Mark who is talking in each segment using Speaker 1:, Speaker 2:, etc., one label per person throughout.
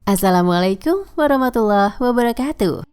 Speaker 1: Assalamualaikum warahmatullahi wabarakatuh.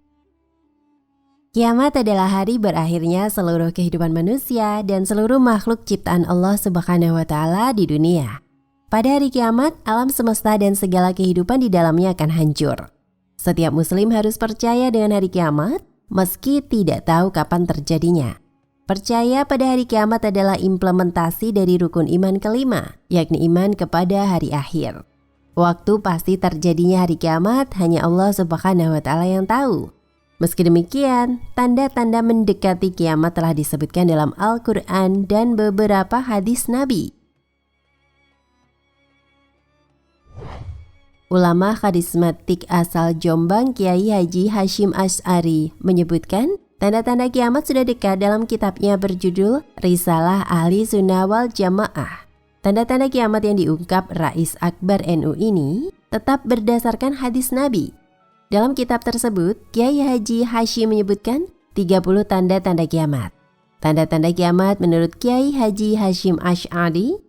Speaker 1: Kiamat adalah hari berakhirnya seluruh kehidupan manusia dan seluruh makhluk ciptaan Allah Subhanahu wa Ta'ala di dunia. Pada hari kiamat, alam semesta dan segala kehidupan di dalamnya akan hancur. Setiap muslim harus percaya dengan hari kiamat, meski tidak tahu kapan terjadinya. Percaya pada hari kiamat adalah implementasi dari rukun iman kelima, yakni iman kepada hari akhir. Waktu pasti terjadinya hari kiamat hanya Allah Subhanahu wa Ta'ala yang tahu. Meski demikian, tanda-tanda mendekati kiamat telah disebutkan dalam Al-Quran dan beberapa hadis Nabi. Ulama karismatik asal Jombang Kiai Haji Hashim Asy'ari menyebutkan, tanda-tanda kiamat sudah dekat dalam kitabnya berjudul Risalah Ahli Sunnah wal Jamaah. Tanda-tanda kiamat yang diungkap Rais Akbar NU ini tetap berdasarkan hadis Nabi. Dalam kitab tersebut, Kiai Haji Hashim menyebutkan 30 tanda-tanda kiamat. Tanda-tanda kiamat menurut Kiai Haji Hashim Asy'ari: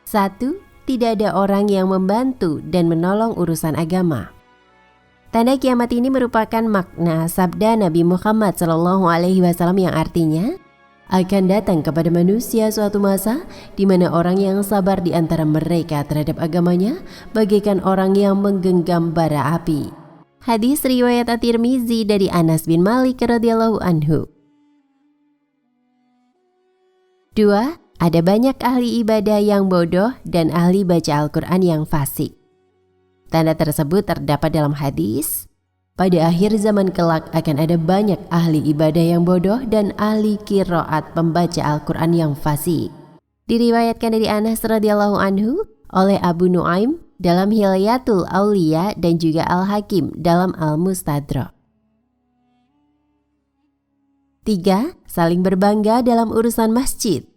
Speaker 1: 1. Tidak ada orang yang membantu dan menolong urusan agama. Tanda kiamat ini merupakan makna sabda Nabi Muhammad SAW yang artinya, akan datang kepada manusia suatu masa di mana orang yang sabar di antara mereka terhadap agamanya bagaikan orang yang menggenggam bara api. Hadis riwayat At-Tirmizi dari Anas bin Malik radhiyallahu anhu. 2. Ada banyak ahli ibadah yang bodoh dan ahli baca Al-Quran yang fasik. Tanda tersebut terdapat dalam hadis, pada akhir zaman kelak akan ada banyak ahli ibadah yang bodoh dan ahli qiraat pembaca Al-Quran yang fasik. Diriwayatkan dari Anas radhiyallahu anhu oleh Abu Nuaim dalam Hilyatul Auliya dan juga Al-Hakim dalam Al-Mustadrak. 3. Saling berbangga dalam urusan masjid.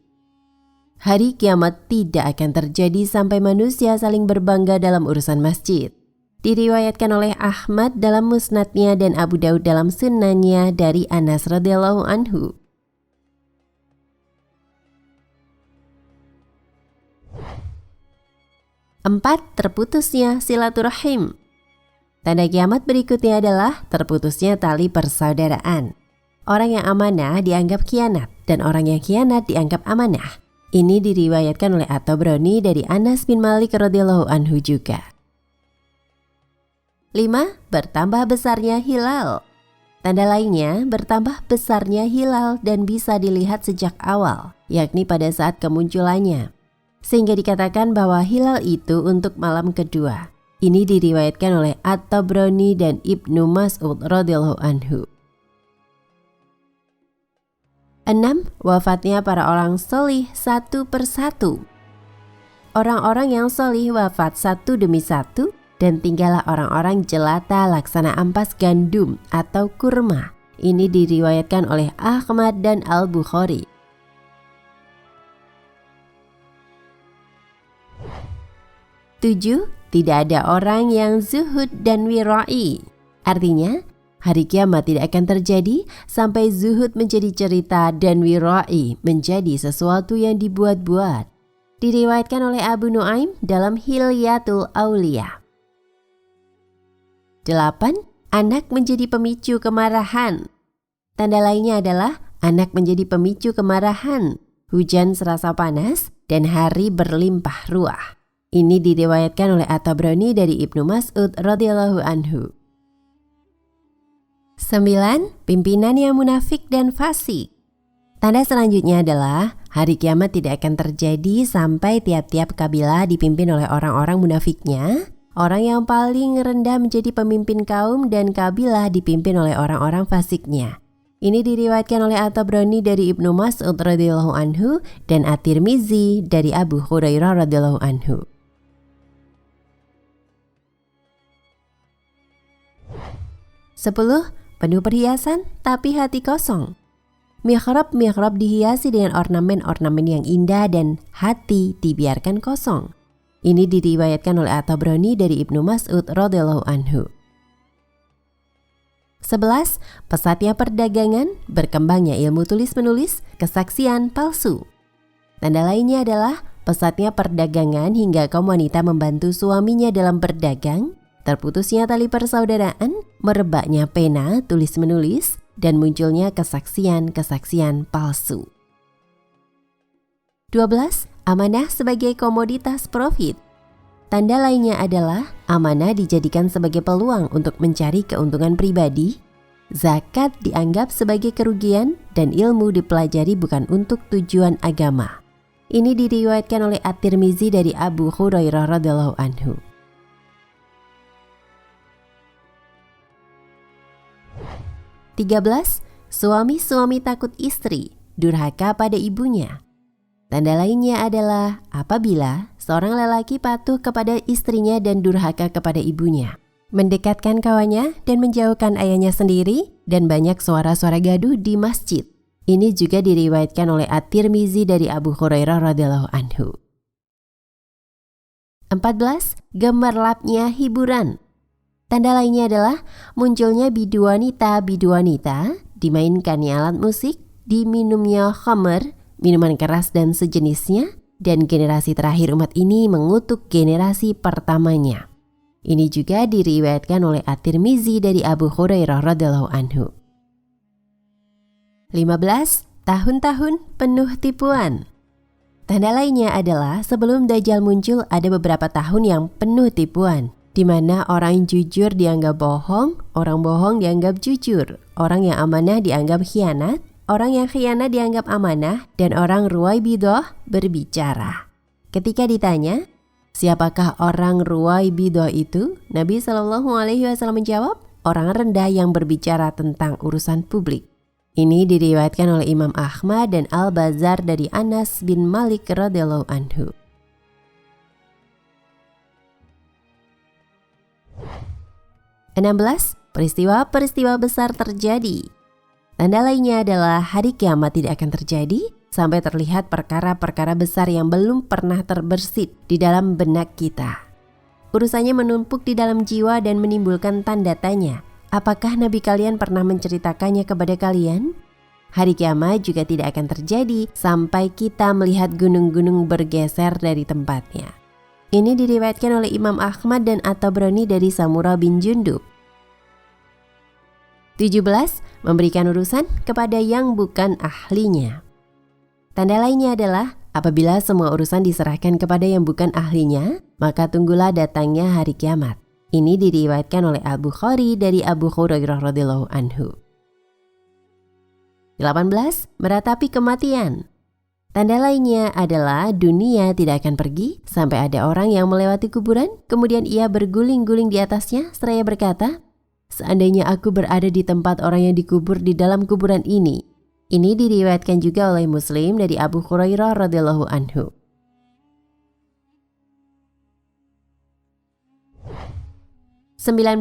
Speaker 1: Hari kiamat tidak akan terjadi sampai manusia saling berbangga dalam urusan masjid. Diriwayatkan oleh Ahmad dalam musnadnya dan Abu Daud dalam sunannya dari Anas radhiyallahu anhu. 4. Terputusnya silaturahim. Tanda kiamat berikutnya adalah terputusnya tali persaudaraan. Orang yang amanah dianggap khianat dan orang yang khianat dianggap amanah. Ini diriwayatkan oleh At-Tabrani dari Anas bin Malik radhiyallahu anhu juga. 5. Bertambah besarnya hilal. Tanda lainnya bertambah besarnya hilal dan bisa dilihat sejak awal, yakni pada saat kemunculannya. Sehingga dikatakan bahwa hilal itu untuk malam kedua. Ini diriwayatkan oleh At-Tabrani dan Ibnu Mas'ud radhiyallahu anhu. 6. Wafatnya para orang sholih satu persatu. Orang-orang yang sholih wafat satu demi satu dan tinggallah orang-orang jelata laksana ampas gandum atau kurma. Ini diriwayatkan oleh Ahmad dan Al-Bukhari. 7. Tidak ada orang yang zuhud dan wira'i. Artinya, hari kiamat tidak akan terjadi sampai zuhud menjadi cerita dan wira'i menjadi sesuatu yang dibuat-buat. Diriwayatkan oleh Abu Nuaim dalam Hilyatul Auliya. 8. Anak menjadi pemicu kemarahan. Tanda lainnya adalah anak menjadi pemicu kemarahan, hujan serasa panas, dan hari berlimpah ruah. Ini diriwayatkan oleh At-Tabrani dari Ibnu Mas'ud radhiyallahu anhu. 9. Pimpinan yang munafik dan fasik. Tanda selanjutnya adalah hari kiamat tidak akan terjadi sampai tiap-tiap kabilah dipimpin oleh orang-orang munafiknya. Orang yang paling rendah menjadi pemimpin kaum dan kabilah dipimpin oleh orang-orang fasiknya. Ini diriwayatkan oleh At-Tabrani dari Ibnu Mas'ud radhiyallahu anhu dan At-Tirmizi dari Abu Hurairah radhiyallahu anhu. 10. Penuh perhiasan tapi hati kosong. Mihrab-mihrab dihiasi dengan ornamen-ornamen yang indah dan hati dibiarkan kosong. Ini diriwayatkan oleh At-Tabrani dari Ibnu Mas'ud radhiyallahu anhu. 11. Pesatnya perdagangan, berkembangnya ilmu tulis-menulis, kesaksian palsu. Tanda lainnya adalah pesatnya perdagangan hingga kaum wanita membantu suaminya dalam berdagang, terputusnya tali persaudaraan, merebaknya pena tulis-menulis, dan munculnya kesaksian-kesaksian palsu. 12. Amanah sebagai komoditas profit. Tanda lainnya adalah amanah dijadikan sebagai peluang untuk mencari keuntungan pribadi, zakat dianggap sebagai kerugian, dan ilmu dipelajari bukan untuk tujuan agama. Ini diriwayatkan oleh At-Tirmizi dari Abu Hurairah radhiyallahu anhu. (13) Suami-suami takut istri, durhaka pada ibunya. Tanda lainnya adalah apabila seorang lelaki patuh kepada istrinya dan durhaka kepada ibunya, mendekatkan kawannya dan menjauhkan ayahnya sendiri, dan banyak suara-suara gaduh di masjid. Ini juga diriwayatkan oleh At-Tirmizi dari Abu Hurairah radhiyallahu anhu. 14. Gemerlapnya hiburan. Tanda lainnya adalah munculnya bidu wanita, dimainkannya alat musik, diminumnya khamr, minuman keras dan sejenisnya, dan generasi terakhir umat ini mengutuk generasi pertamanya. Ini juga diriwayatkan oleh At-Tirmizi dari Abu Hurairah radhiyallahu anhu. 15. Tahun-tahun penuh tipuan. Tanda lainnya adalah sebelum Dajjal muncul ada beberapa tahun yang penuh tipuan, di mana orang jujur dianggap bohong, orang bohong dianggap jujur, orang yang amanah dianggap khianat, orang yang khianat dianggap amanah, dan orang ruwaibidah berbicara. Ketika ditanya, siapakah orang ruwaibidah itu? Nabi SAW menjawab, orang rendah yang berbicara tentang urusan publik. Ini diriwayatkan oleh Imam Ahmad dan Al-Bazzar dari Anas bin Malik radhiyallahu anhu. (16) Peristiwa-peristiwa besar terjadi. Tanda lainnya adalah hari kiamat tidak akan terjadi sampai terlihat perkara-perkara besar yang belum pernah terbersit di dalam benak kita. Urusannya menumpuk di dalam jiwa dan menimbulkan tanda tanya. Apakah Nabi kalian pernah menceritakannya kepada kalian? Hari kiamat juga tidak akan terjadi sampai kita melihat gunung-gunung bergeser dari tempatnya. Ini diriwayatkan oleh Imam Ahmad dan At-Tabrani dari Samurah bin Jundub. 17. Memberikan urusan kepada yang bukan ahlinya. Tanda lainnya adalah apabila semua urusan diserahkan kepada yang bukan ahlinya, maka tunggulah datangnya hari kiamat. Ini diriwayatkan oleh Al-Bukhari dari Abu Hurairah radhiyallahu anhu. 18. Meratapi kematian. Tanda lainnya adalah dunia tidak akan pergi sampai ada orang yang melewati kuburan, kemudian ia berguling-guling di atasnya seraya berkata, seandainya aku berada di tempat orang yang dikubur di dalam kuburan ini. Ini diriwayatkan juga oleh Muslim dari Abu Hurairah radhiyallahu anhu. (19)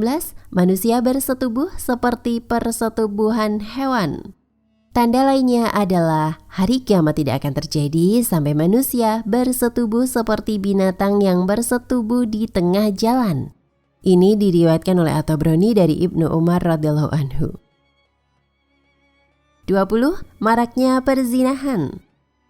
Speaker 1: Manusia bersetubuh seperti persetubuhan hewan. Tanda lainnya adalah hari kiamat tidak akan terjadi sampai manusia bersetubuh seperti binatang yang bersetubuh di tengah jalan. Ini diriwayatkan oleh At-Tabrani dari Ibnu Umar radhiyallahu anhu. 20. Maraknya perzinahan.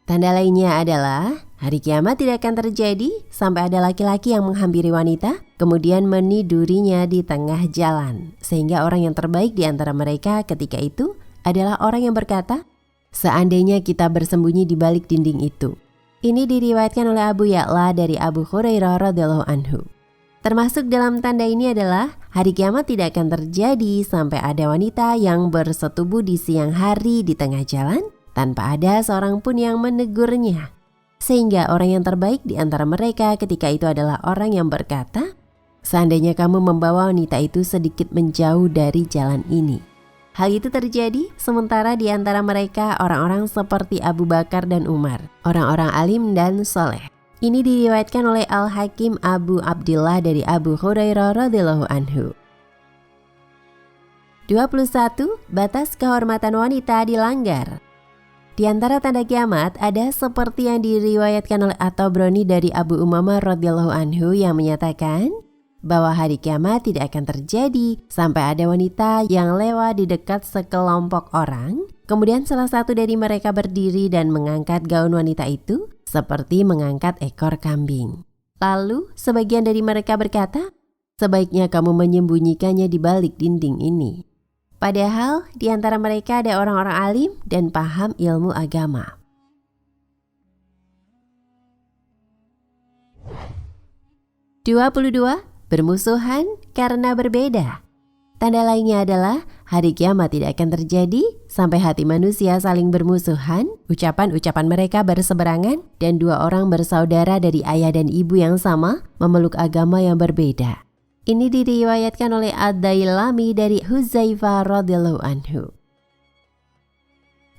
Speaker 1: Tanda lainnya adalah hari kiamat tidak akan terjadi sampai ada laki-laki yang menghampiri wanita, kemudian menidurinya di tengah jalan. Sehingga orang yang terbaik di antara mereka ketika itu adalah orang yang berkata, seandainya kita bersembunyi di balik dinding itu. Ini diriwayatkan oleh Abu Ya'la dari Abu Hurairah radhiyallahu anhu. Termasuk dalam tanda ini adalah hari kiamat tidak akan terjadi sampai ada wanita yang bersetubuh di siang hari di tengah jalan tanpa ada seorang pun yang menegurnya. Sehingga orang yang terbaik di antara mereka ketika itu adalah orang yang berkata, seandainya kamu membawa wanita itu sedikit menjauh dari jalan ini. Hal itu terjadi sementara di antara mereka orang-orang seperti Abu Bakar dan Umar, orang-orang alim dan soleh. Ini diriwayatkan oleh Al-Hakim Abu Abdillah dari Abu Hurairah radhiyallahu anhu. 21. Batas kehormatan wanita dilanggar. Di antara tanda kiamat ada seperti yang diriwayatkan oleh At-Tabrani dari Abu Umamah radhiyallahu anhu yang menyatakan bahwa hari kiamat tidak akan terjadi sampai ada wanita yang lewat di dekat sekelompok orang, Kemudian salah satu dari mereka berdiri dan mengangkat gaun wanita itu seperti mengangkat ekor kambing. Lalu sebagian dari mereka berkata, sebaiknya kamu menyembunyikannya di balik dinding ini. Padahal di antara mereka ada orang-orang alim dan paham ilmu agama. (22) Bermusuhan karena berbeda. Tanda lainnya adalah hari kiamat tidak akan terjadi sampai hati manusia saling bermusuhan, ucapan-ucapan mereka berseberangan, dan dua orang bersaudara dari ayah dan ibu yang sama memeluk agama yang berbeda. Ini diriwayatkan oleh Ad-Dailami dari Huzaifah radhiyallahu anhu.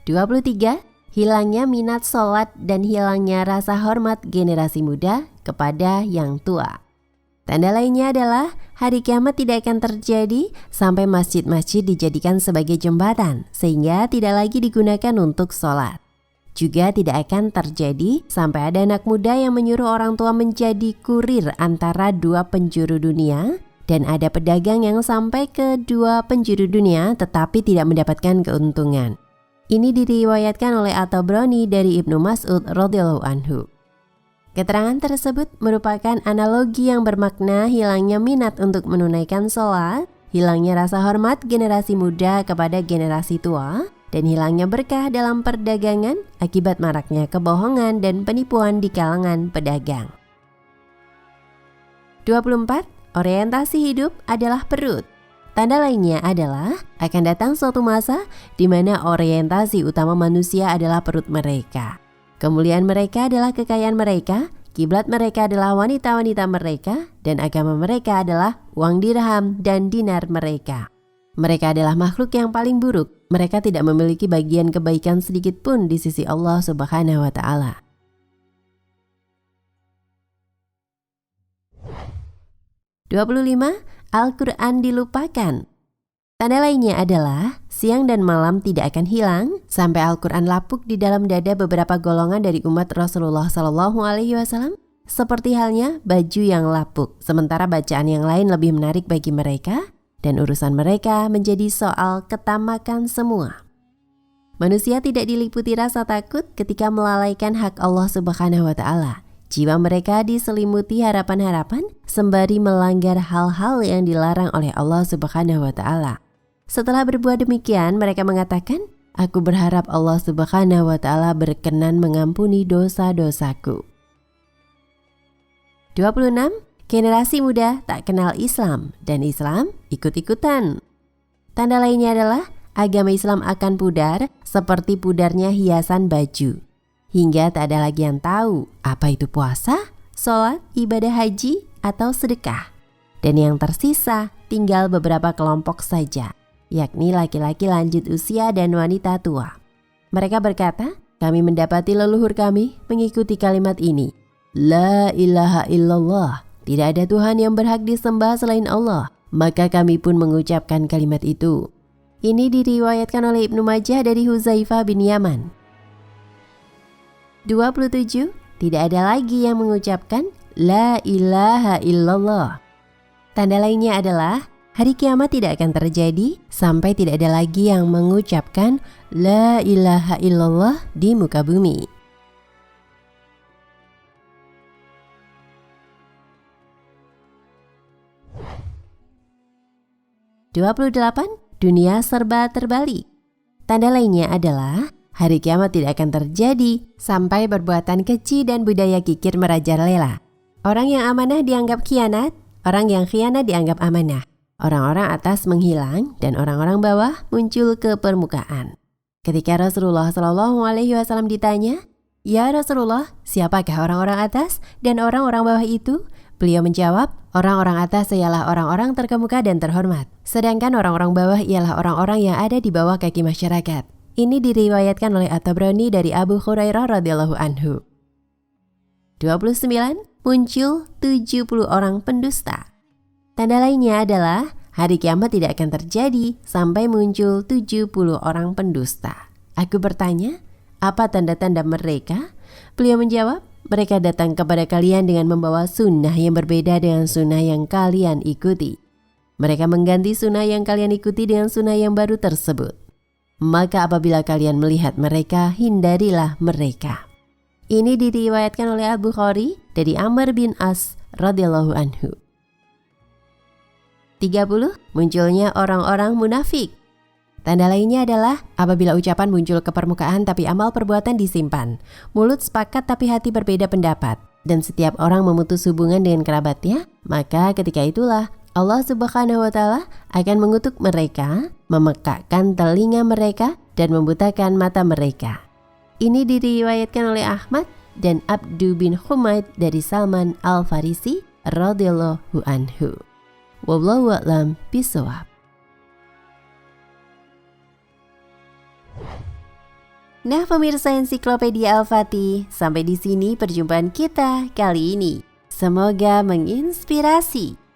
Speaker 1: 23. Hilangnya minat sholat dan hilangnya rasa hormat generasi muda kepada yang tua. Tanda lainnya adalah hari kiamat tidak akan terjadi sampai masjid-masjid dijadikan sebagai jembatan sehingga tidak lagi digunakan untuk sholat. Juga tidak akan terjadi sampai ada anak muda yang menyuruh orang tua menjadi kurir antara dua penjuru dunia, dan ada pedagang yang sampai ke dua penjuru dunia tetapi tidak mendapatkan keuntungan. Ini diriwayatkan oleh At-Tabrani dari Ibnu Mas'ud radhiyallahu anhu. Keterangan tersebut merupakan analogi yang bermakna hilangnya minat untuk menunaikan sholat, hilangnya rasa hormat generasi muda kepada generasi tua, dan hilangnya berkah dalam perdagangan akibat maraknya kebohongan dan penipuan di kalangan pedagang. 24. Orientasi hidup adalah perut. Tanda lainnya adalah akan datang suatu masa di mana orientasi utama manusia adalah perut mereka. Kemuliaan mereka adalah kekayaan mereka, kiblat mereka adalah wanita-wanita mereka, dan agama mereka adalah uang dirham dan dinar mereka. Mereka adalah makhluk yang paling buruk. Mereka tidak memiliki bagian kebaikan sedikit pun di sisi Allah Subhanahu wa Ta'ala. 25. Al-Quran dilupakan. Tanda lainnya adalah siang dan malam tidak akan hilang sampai Al-Quran lapuk di dalam dada beberapa golongan dari umat Rasulullah SAW, seperti halnya baju yang lapuk, sementara bacaan yang lain lebih menarik bagi mereka, dan urusan mereka menjadi soal ketamakan semua. Manusia tidak diliputi rasa takut ketika melalaikan hak Allah Subhanahu wa Ta'ala. Jiwa mereka diselimuti harapan-harapan sembari melanggar hal-hal yang dilarang oleh Allah Subhanahu wa Ta'ala. Setelah berbuat demikian, mereka mengatakan, aku berharap Allah Subhanahu wa Ta'ala berkenan mengampuni dosa-dosaku. 26. Generasi muda tak kenal Islam dan Islam ikut-ikutan. Tanda lainnya adalah agama Islam akan pudar seperti pudarnya hiasan baju, hingga tak ada lagi yang tahu apa itu puasa, sholat, ibadah haji, atau sedekah. Dan yang tersisa tinggal beberapa kelompok saja, yakni laki-laki lanjut usia dan wanita tua. Mereka berkata, kami mendapati leluhur kami mengikuti kalimat ini, La ilaha illallah, tidak ada Tuhan yang berhak disembah selain Allah, maka kami pun mengucapkan kalimat itu. Ini diriwayatkan oleh Ibnu Majah dari Huzaifah bin Yaman. 27. Tidak ada lagi yang mengucapkan La ilaha illallah. Tanda lainnya adalah hari kiamat tidak akan terjadi sampai tidak ada lagi yang mengucapkan La ilaha illallah di muka bumi. Dunia serba terbalik. Tanda lainnya adalah hari kiamat tidak akan terjadi sampai perbuatan keji dan budaya kikir merajalela. Orang yang amanah dianggap khianat, orang yang khianat dianggap amanah. Orang-orang atas menghilang dan orang-orang bawah muncul ke permukaan. Ketika Rasulullah SAW ditanya, Ya Rasulullah, siapakah orang-orang atas dan orang-orang bawah itu? Beliau menjawab, orang-orang atas ialah orang-orang terkemuka dan terhormat, sedangkan orang-orang bawah ialah orang-orang yang ada di bawah kaki masyarakat. Ini diriwayatkan oleh At-Tabrani dari Abu Hurairah radhiyallahu anhu. 29. Muncul 70 orang pendusta. Tanda lainnya adalah hari kiamat tidak akan terjadi sampai muncul 70 orang pendusta. Aku bertanya, apa tanda-tanda mereka? Beliau menjawab, mereka datang kepada kalian dengan membawa sunnah yang berbeda dengan sunnah yang kalian ikuti. Mereka mengganti sunnah yang kalian ikuti dengan sunnah yang baru tersebut. maka apabila kalian melihat mereka, hindarilah mereka. Ini diriwayatkan oleh Al-Bukhari dari Amr bin As radhiyallahu anhu. 30. Munculnya orang-orang munafik. Tanda lainnya adalah apabila ucapan muncul ke permukaan tapi amal perbuatan disimpan, mulut sepakat tapi hati berbeda pendapat, dan setiap orang memutus hubungan dengan kerabatnya, maka ketika itulah Allah Subhanahu wa Ta'ala akan mengutuk mereka, memekakkan telinga mereka, dan membutakan mata mereka. Ini diriwayatkan oleh Ahmad dan Abdu bin Humaid dari Salman Al-Farisi radhiyallahu anhu. Wallahu a'lam bishawab. Nah pemirsa Ensiklopedia Al-Fatih, sampai di sini perjumpaan kita kali ini. Semoga menginspirasi.